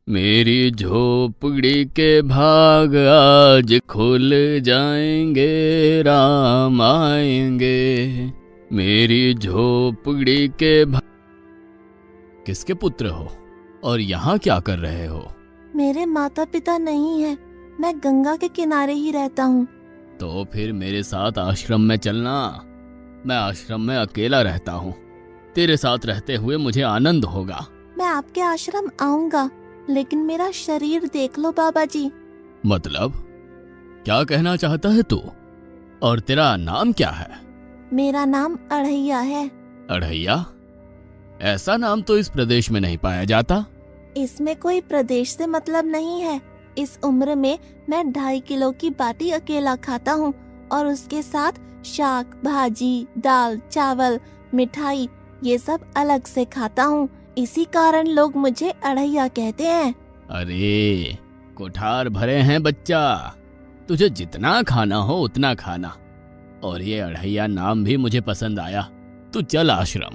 मेरी झोपड़ी के भाग आज खुल जाएंगे, राम आएंगे। मेरी झोपड़ी के भाग। किसके पुत्र हो और यहाँ क्या कर रहे हो? मेरे माता पिता नहीं है, मैं गंगा के किनारे ही रहता हूँ। तो फिर मेरे साथ आश्रम में चलना। मैं आश्रम में अकेला रहता हूँ। तेरे साथ रहते हुए मुझे आनंद होगा। मैं आपके आश्रम आऊंगा, लेकिन मेरा शरीर देख लो बाबा जी। मतलब क्या कहना चाहता है तू? और तेरा नाम क्या है? मेरा नाम अढ़ैया है। अढ़ैया? ऐसा नाम तो इस प्रदेश में नहीं पाया जाता। इसमें कोई प्रदेश से मतलब नहीं है। इस उम्र में मैं 2.5 किलो की बाटी अकेला खाता हूँ और उसके साथ शाक, भाजी, दाल, चावल, मिठाई ये सब अलग से खाता हूँ। इसी कारण लोग मुझे अढ़ैया कहते हैं। अरे कोठार भरे हैं बच्चा, तुझे जितना खाना हो उतना खाना। और ये अढ़ैया नाम भी मुझे पसंद आया। तू चल आश्रम।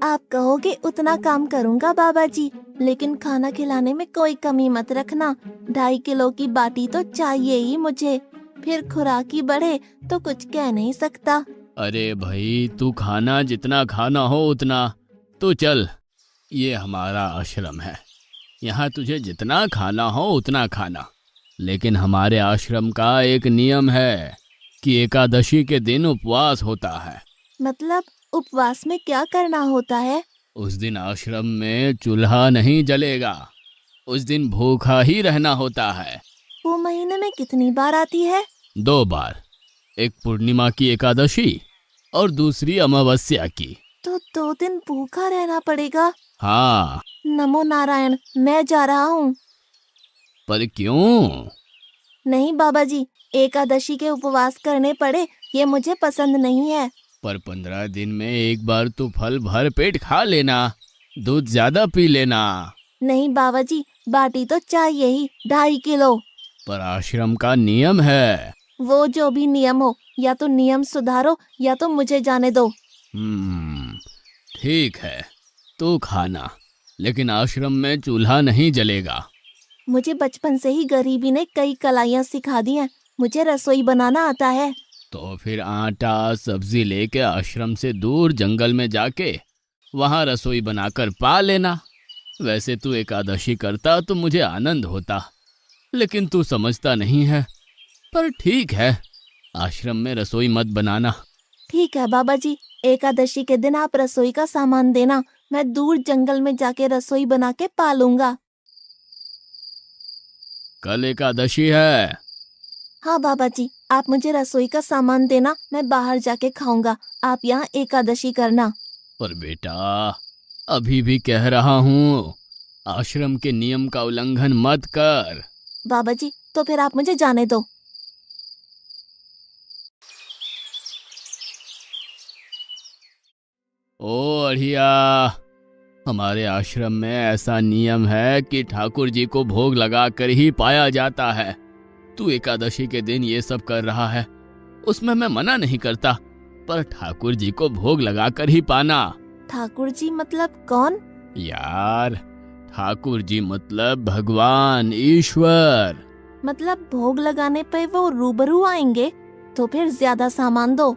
आप कहोगे उतना काम करूँगा बाबा जी, लेकिन खाना खिलाने में कोई कमी मत रखना। 2.5 किलो की बाटी तो चाहिए ही मुझे, फिर खुराकी बढ़े तो कुछ कह नहीं सकता। अरे भाई तू खाना जितना खाना हो उतना। तू चल, ये हमारा आश्रम है। यहाँ तुझे जितना खाना हो उतना खाना। लेकिन हमारे आश्रम का एक नियम है कि एकादशी के दिन उपवास होता है। मतलब उपवास में क्या करना होता है? उस दिन आश्रम में चूल्हा नहीं जलेगा। उस दिन भूखा ही रहना होता है। वो महीने में कितनी बार आती है? 2 बार, एक पूर्णिमा की एकादशी और दूसरी अमावस्या की। तो 2 दिन भूखा रहना पड़ेगा। हाँ। नमो नारायण, मैं जा रहा हूँ। पर क्यों? नहीं बाबा जी, एकादशी के उपवास करने पड़े ये मुझे पसंद नहीं है। पर 15 दिन में एक बार तो फल भर पेट खा लेना, दूध ज्यादा पी लेना। नहीं बाबा जी, बाटी तो चाहिए ही 2.5 किलो। पर आश्रम का नियम है। वो जो भी नियम हो, या तो नियम सुधारो या तो मुझे जाने दो। ठीक है, तू खाना, लेकिन आश्रम में चूल्हा नहीं जलेगा। मुझे बचपन से ही गरीबी ने कई कलाइयाँ सिखा दी हैं। मुझे रसोई बनाना आता है। तो फिर आटा सब्जी लेके आश्रम से दूर जंगल में जाके वहां रसोई बनाकर पा लेना। वैसे तू एकादशी करता तो मुझे आनंद होता, लेकिन तू समझता नहीं है। पर ठीक है, आश्रम में रसोई मत बनाना। ठीक है बाबा जी, एकादशी के दिन आप रसोई का सामान देना, मैं दूर जंगल में जाके रसोई बना के पालूंगा। कल एकादशी है। हाँ बाबा जी, आप मुझे रसोई का सामान देना, मैं बाहर जाके खाऊंगा। आप यहाँ एकादशी करना। पर बेटा, अभी भी कह रहा हूँ, आश्रम के नियम का उल्लंघन मत कर। बाबा जी, तो फिर आप मुझे जाने दो। ओ अढ़िया, हमारे आश्रम में ऐसा नियम है कि ठाकुर जी को भोग लगाकर ही पाया जाता है। तू एकादशी के दिन ये सब कर रहा है, उसमें मैं मना नहीं करता, पर ठाकुर जी को भोग लगाकर ही पाना। ठाकुर जी मतलब कौन? यार, ठाकुर जी मतलब भगवान ईश्वर। मतलब भोग लगाने पे वो रूबरू आएंगे? तो फिर ज्यादा सामान दो।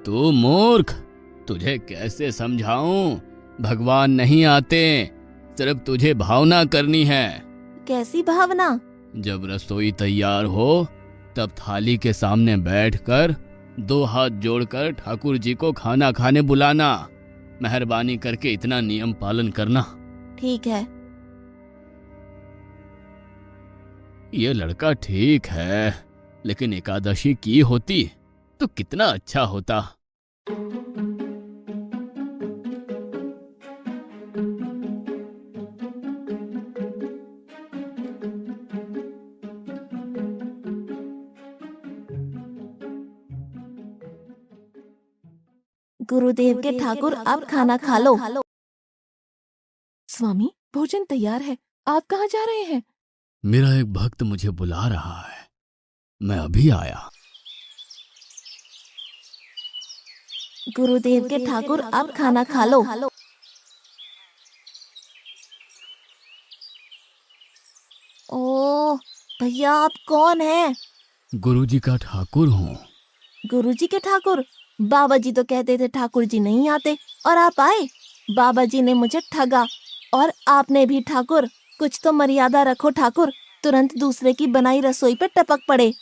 तू मूर्ख, तुझे कैसे समझाऊं? भगवान नहीं आते, सिर्फ तुझे भावना करनी है। कैसी भावना? जब रसोई तैयार हो तब थाली के सामने बैठकर 2 हाथ जोड़कर ठाकुर जी को खाना खाने बुलाना। मेहरबानी करके इतना नियम पालन करना। ठीक है। ये लड़का ठीक है, लेकिन एकादशी की होती तो कितना अच्छा होता। गुरुदेव के ठाकुर, आप खाना खा लो। स्वामी, भोजन तैयार है, आप कहाँ जा रहे हैं? मेरा एक भक्त मुझे बुला रहा है, मैं अभी आया। गुरुदेव के ठाकुर, आप खाना खा लो। ओह, भैया आप कौन हैं? गुरुजी का ठाकुर हूँ। गुरुजी के ठाकुर? बाबा जी तो कहते थे ठाकुर जी नहीं आते, और आप आए। बाबा जी ने मुझे ठगा, और आपने भी ठाकुर। कुछ तो मर्यादा रखो ठाकुर, तुरंत दूसरे की बनाई रसोई पे टपक पड़े।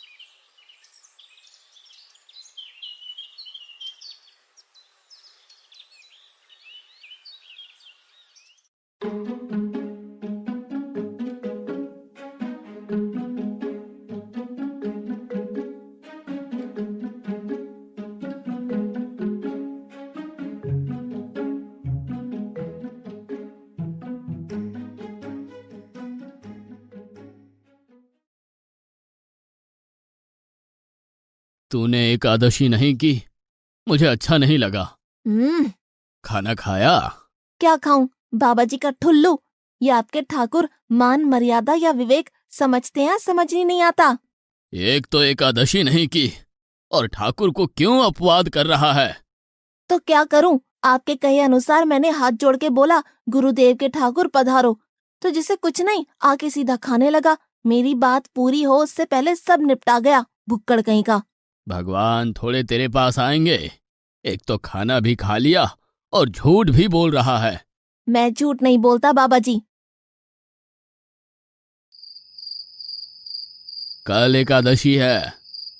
तूने एकादशी नहीं की, मुझे अच्छा नहीं लगा। हम्म, खाना खाया? क्या खाऊं? बाबा जी का ठुल्लू। ये आपके ठाकुर मान मर्यादा या विवेक समझते हैं, समझ ही नहीं आता। एक तो एकादशी नहीं की और ठाकुर को क्यों अपवाद कर रहा है? तो क्या करूं? आपके कहे अनुसार मैंने हाथ जोड़ के बोला, गुरुदेव के ठाकुर पधारो। तो जिसे कुछ नहीं, आके सीधा खाने लगा। मेरी बात पूरी हो उससे पहले सब निपटा गया, भुक्कड़ कहीं का। भगवान थोड़े तेरे पास आएंगे। एक तो खाना भी खा लिया और झूठ भी बोल रहा है। मैं झूठ नहीं बोलता बाबा जी। कल एकादशी है।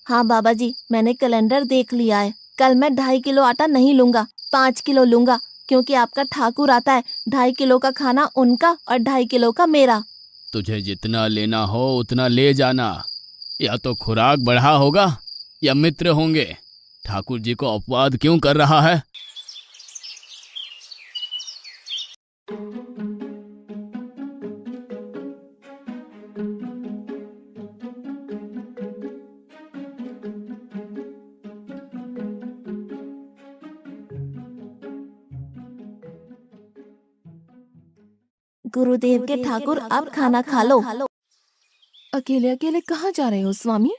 हाँ बाबा जी, मैंने कैलेंडर देख लिया है। कल मैं 2.5 किलो आटा नहीं लूंगा, 5 किलो लूंगा, क्योंकि आपका ठाकुर आता है। 2.5 किलो का खाना उनका और 2.5 किलो का मेरा। तुझे जितना लेना हो उतना ले जाना। या तो खुराक बढ़ा होगा या मित्र होंगे। ठाकुर जी को अपवाद क्यों कर रहा है? गुरुदेव के ठाकुर अब खाना खा लो। अकेले अकेले कहाँ जा रहे हो स्वामी?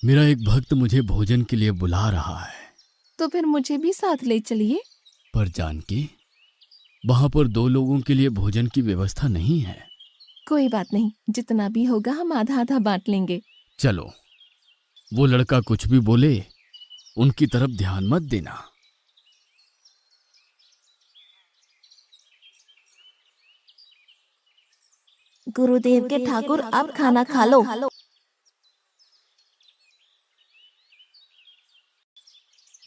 मेरा एक भक्त मुझे भोजन के लिए बुला रहा है। तो फिर मुझे भी साथ ले चलिए। पर जानकी, वहां पर 2 लोगों के लिए भोजन की व्यवस्था नहीं है। कोई बात नहीं, जितना भी होगा हम आधा आधा बांट लेंगे। चलो, वो लड़का कुछ भी बोले उनकी तरफ ध्यान मत देना। गुरुदेव के ठाकुर अब खाना खा लो।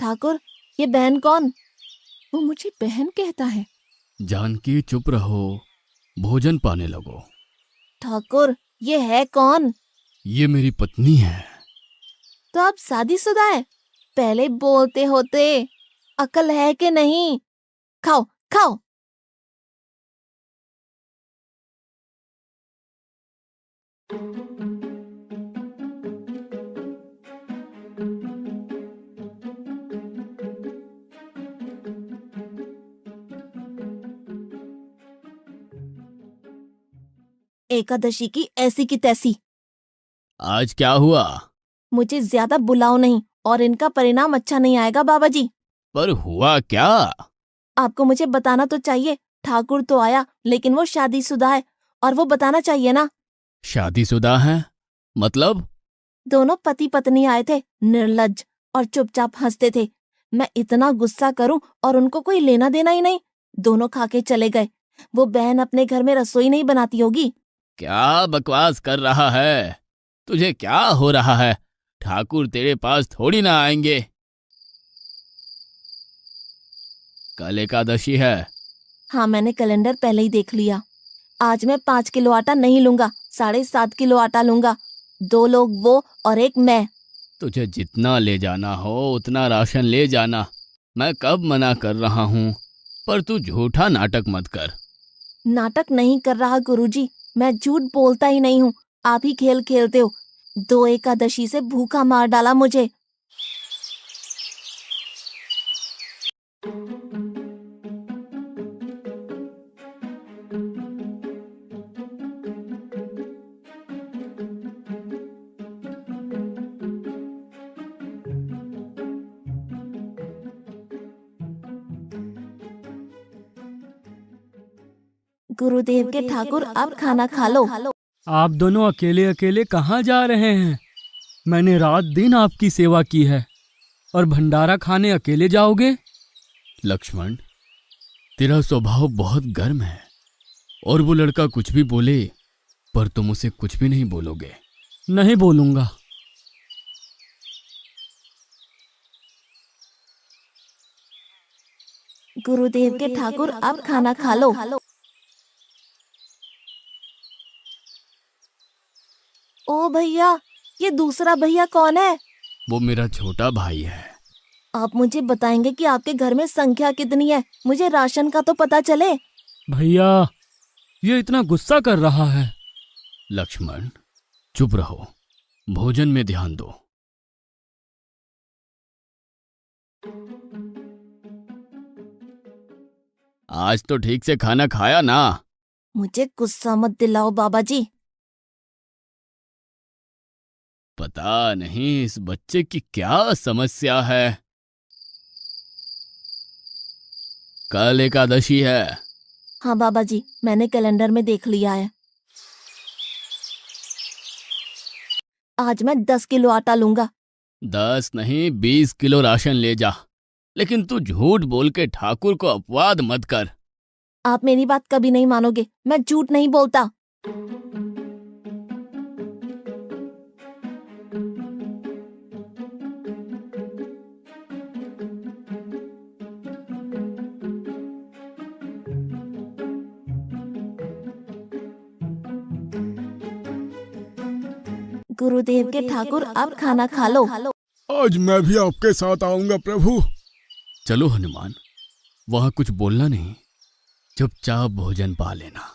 ठाकुर, ये बहन कौन? वो मुझे बहन कहता है। जानकी चुप रहो, भोजन पाने लगो। ठाकुर, ये है कौन? ये मेरी पत्नी है। तो आप शादीशुदा है? पहले बोलते होते। अकल है कि नहीं? खाओ खाओ। एकादशी की ऐसी की तैसी। आज क्या हुआ? मुझे ज्यादा बुलाओ नहीं, और इनका परिणाम अच्छा नहीं आएगा बाबा जी। पर हुआ क्या? आपको मुझे बताना तो चाहिए। ठाकुर तो आया, लेकिन वो शादीशुदा है, और वो बताना चाहिए ना। शादीशुदा है? मतलब? दोनों पति पत्नी आए थे, निर्लज्ज, और चुपचाप हंसते थे। मैं इतना गुस्सा करूं और उनको कोई लेना देना ही नहीं। दोनों खा के चले गए। वो बहन अपने घर में रसोई नहीं बनाती होगी। क्या बकवास कर रहा है? तुझे क्या हो रहा है? ठाकुर तेरे पास थोड़ी ना आएंगे। कल एकादशी है। हाँ, मैंने कैलेंडर पहले ही देख लिया। आज मैं 5 किलो आटा नहीं लूंगा, 7.5 किलो आटा लूंगा। 2 लोग वो और एक मैं। तुझे जितना ले जाना हो उतना राशन ले जाना। मैं कब मना कर रहा हूँ, पर तू झूठा नाटक मत कर। नाटक नहीं कर रहा गुरुजी, मैं झूठ बोलता ही नहीं हूँ। आप ही खेल खेलते हो। 2 एकादशी से भूखा मार डाला मुझे। गुरुदेव के ठाकुर अब खाना खा लो। आप दोनों अकेले अकेले कहाँ जा रहे हैं? मैंने रात दिन आपकी सेवा की है और भंडारा खाने अकेले जाओगे? लक्ष्मण, तेरा स्वभाव बहुत गर्म है और वो लड़का कुछ भी बोले पर तुम उसे कुछ भी नहीं बोलोगे। नहीं बोलूंगा। गुरुदेव के ठाकुर, अब खाना खा लो। ओ भैया, ये दूसरा भैया कौन है? वो मेरा छोटा भाई है। आप मुझे बताएंगे कि आपके घर में संख्या कितनी है? मुझे राशन का तो पता चले। भैया, ये इतना गुस्सा कर रहा है। लक्ष्मण, चुप रहो, भोजन में ध्यान दो। आज तो ठीक से खाना खाया ना? मुझे गुस्सा मत दिलाओ बाबा जी। पता नहीं इस बच्चे की क्या समस्या है। कल एकादशी है। हाँ बाबा जी, मैंने कैलेंडर में देख लिया है। आज मैं 10 किलो आटा लूंगा। 10 नहीं 20 किलो राशन ले जा, लेकिन तू झूठ बोल के ठाकुर को अपवाद मत कर। आप मेरी बात कभी नहीं मानोगे, मैं झूठ नहीं बोलता। गुरुदेव के ठाकुर, अब खाना खा लो। आज मैं भी आपके साथ आऊंगा प्रभु। चलो हनुमान, वहां कुछ बोलना नहीं, चुपचाप भोजन पा लेना।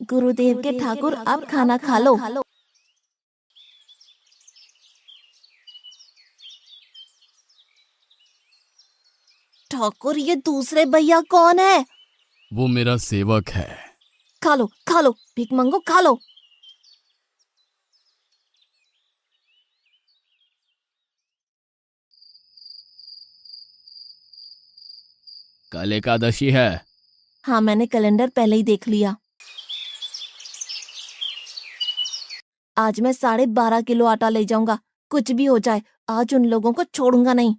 गुरुदेव के ठाकुर, अब खाना खा लो। ठाकुर, ये दूसरे भैया कौन है? वो मेरा सेवक है। खा लो, भीख मंगो, खा लो। कल एकादशी है। हाँ, मैंने कैलेंडर पहले ही देख लिया। आज मैं 12.5 किलो आटा ले जाऊंगा। कुछ भी हो जाए, आज उन लोगों को छोड़ूंगा नहीं।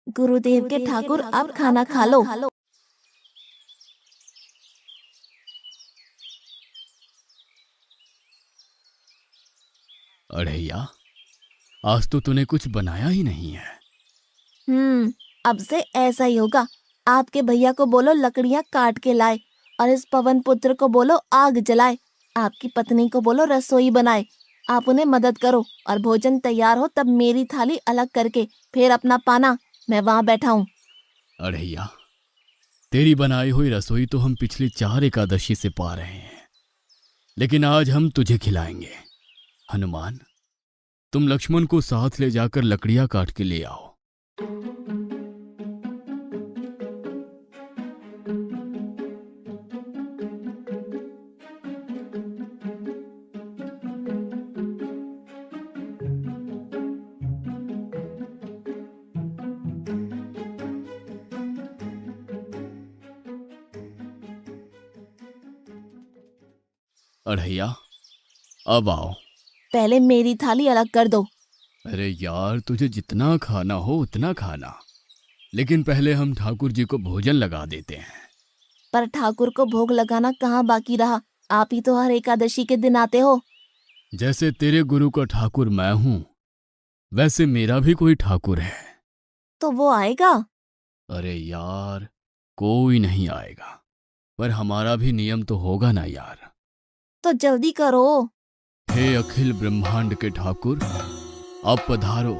गुरुदेव के ठाकुर, अब खाना खा लो। अढ़ैया, आज तो तूने कुछ बनाया ही नहीं है। अब से ऐसा ही होगा। आपके भैया को बोलो लकड़ियां काट के लाए और इस पवन पुत्र को बोलो आग जलाए। आपकी पत्नी को बोलो रसोई बनाए। आप उन्हें मदद करो और भोजन तैयार हो तब मेरी थाली अलग करके फिर अपना पाना, मैं वहां बैठा हूँ। अढ़ैया, तेरी बनाई हुई रसोई तो हम पिछली 4 एकादशी से पा रहे हैं, लेकिन आज हम तुझे खिलाएंगे। हनुमान, तुम लक्ष्मण को साथ ले जाकर लकड़ियां काट के ले आओ। अढ़ैया, अब आओ। पहले मेरी थाली अलग कर दो। अरे यार, तुझे जितना खाना हो उतना खाना, लेकिन पहले हम ठाकुर जी को भोजन लगा देते हैं। पर ठाकुर को भोग लगाना कहाँ बाकी रहा? आप ही तो हर एकादशी के दिन आते हो। जैसे तेरे गुरु का ठाकुर मैं हूं, वैसे मेरा भी कोई ठाकुर है। तो वो आएगा? अरे यार, कोई नहीं आएगा, पर हमारा भी नियम तो होगा ना यार। तो जल्दी करो। हे अखिल ब्रह्मांड के ठाकुर, अब पधारो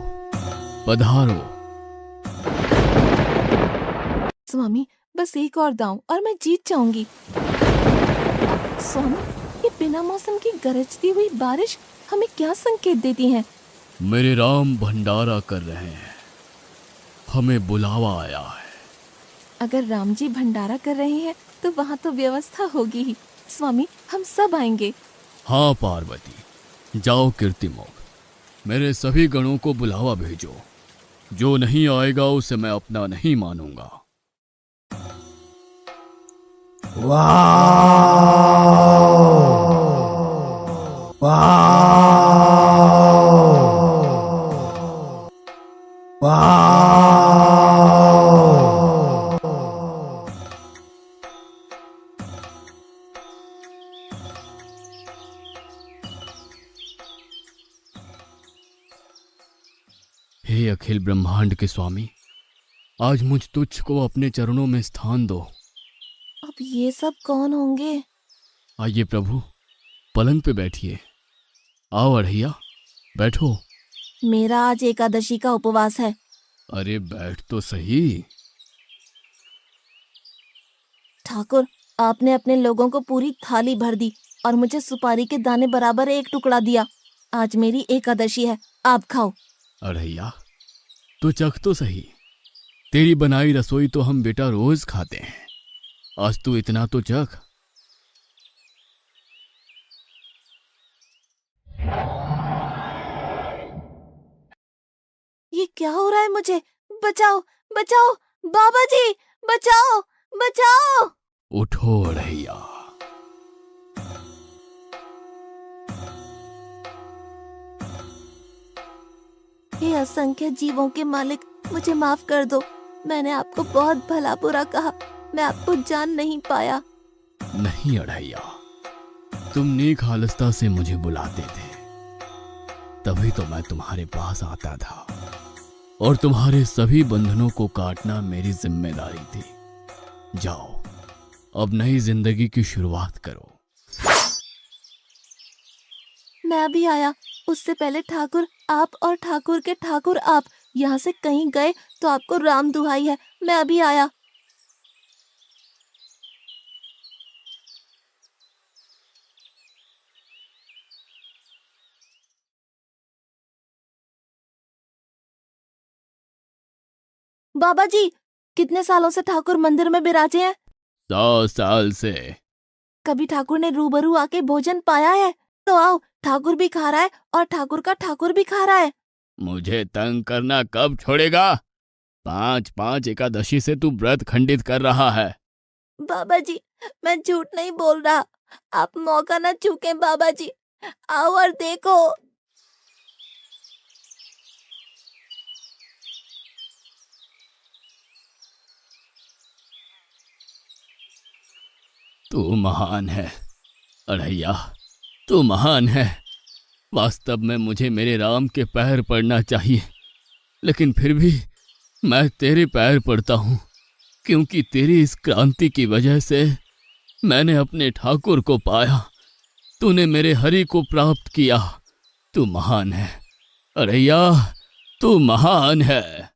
पधारो। स्वामी, बस एक और दांव और मैं जीत जाऊंगी। स्वामी, ये बिना मौसम की गरजती हुई बारिश हमें क्या संकेत देती है? मेरे राम भंडारा कर रहे हैं, हमें बुलावा आया है। अगर राम जी भंडारा कर रहे हैं तो वहाँ तो व्यवस्था होगी ही। स्वामी, हम सब आएंगे। हाँ पार्वती, जाओ कीर्तिमोग, मेरे सभी गणों को बुलावा भेजो। जो नहीं आएगा उसे मैं अपना नहीं मानूंगा। हे अखिल ब्रह्मांड के स्वामी, आज मुझ तुच्छ को अपने चरणों में स्थान दो। अब ये सब कौन होंगे? आइए प्रभु, पलंग पे बैठिए। आओ अढ़ैया, बैठो। मेरा आज एकादशी का उपवास है। अरे बैठ तो सही। ठाकुर, आपने अपने लोगों को पूरी थाली भर दी और मुझे सुपारी के दाने बराबर एक टुकड़ा दिया। आज मेरी एकादशी है, आप खाओ। अढ़ैया, तो चख तो सही। तेरी बनाई रसोई तो हम बेटा रोज खाते हैं, आज तू इतना तो चख। ये क्या हो रहा है मुझे? बचाओ, बचाओ, बाबा जी, बचाओ, बचाओ। उठो अढ़ैया। हे असंख्य जीवों के मालिक, मुझे माफ कर दो। मैंने आपको बहुत भला बुरा कहा, मैं आपको जान नहीं पाया। नहीं अढ़ैया, तुम नेक हालस्ता से मुझे बुलाते थे, तभी तो मैं तुम्हारे पास आता था, और तुम्हारे सभी बंधनों को काटना मेरी जिम्मेदारी थी। जाओ, अब नई जिंदगी की शुरुआत करो। मैं अभी आया। उससे पहले ठाकुर आप और ठाकुर के ठाकुर आप यहाँ से कहीं गए तो आपको राम दुहाई है। मैं अभी आया। बाबा जी, कितने सालों से ठाकुर मंदिर में बिराजे हैं? 100 साल से। कभी ठाकुर ने रूबरू आके भोजन पाया है? तो आओ, ठाकुर भी खा रहा है और ठाकुर का ठाकुर भी खा रहा है। मुझे तंग करना कब छोड़ेगा? 5-5 एकादशी से तू व्रत खंडित कर रहा है। बाबा जी, मैं झूठ नहीं बोल रहा। आप मौका न चूकें बाबा जी। आओ और देखो। तू महान है अढ़ैया, तू महान है। वास्तव में मुझे मेरे राम के पैर पड़ना चाहिए, लेकिन फिर भी मैं तेरे पैर पड़ता हूँ, क्योंकि तेरी इस क्रांति की वजह से मैंने अपने ठाकुर को पाया। तूने मेरे हरि को प्राप्त किया। तू महान है अढ़ैया, तू महान है।